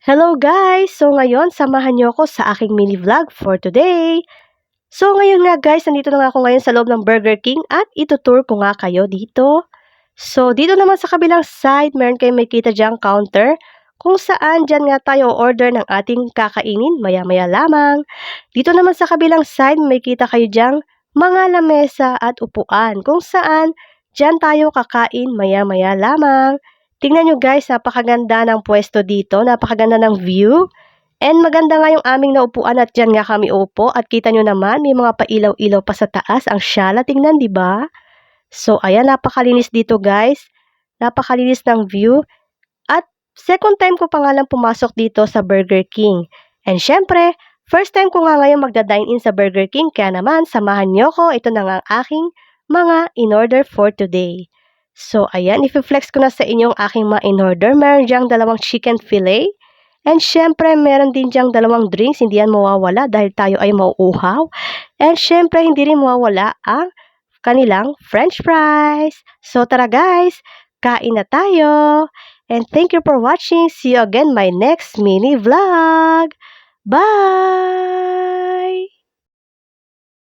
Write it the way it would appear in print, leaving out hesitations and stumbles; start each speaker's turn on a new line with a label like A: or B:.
A: Hello guys! So ngayon, samahan niyo ako sa aking mini vlog for today. So ngayon nga guys, nandito na nga ako ngayon sa loob ng Burger King at itutour ko nga kayo dito. So dito naman sa kabilang side, meron kayong makita dyang counter kung saan dyan nga tayo order ng ating kakainin maya-maya lamang. Dito naman sa kabilang side, may kita kayo dyang mga lamesa at upuan kung saan dyan tayo kakain maya-maya lamang. Tingnan nyo guys, napakaganda ng pwesto dito, napakaganda ng view. And maganda nga yung aming naupuan at dyan nga kami upo. At kita nyo naman, may mga pailaw-ilaw pa sa taas. Ang syala, tingnan, di ba? So, ayan, napakalinis dito guys. Napakalinis ng view. At second time ko pa nga lang pumasok dito sa Burger King. And syempre, first time ko nga ngayon magda-dine-in sa Burger King. Kaya naman, samahan nyo ko. Ito na nga ang aking mga in-order for today. So, ayan, i-flex ko na sa inyo ang aking mga in-order. Meron diyang dalawang chicken fillet. And syempre, meron din diyang dalawang drinks. Hindi yan mawawala dahil tayo ay mauuhaw. And syempre, hindi rin mawawala ang kanilang french fries. So, tara guys, kain na tayo. And thank you for watching. See you again my next mini vlog. Bye!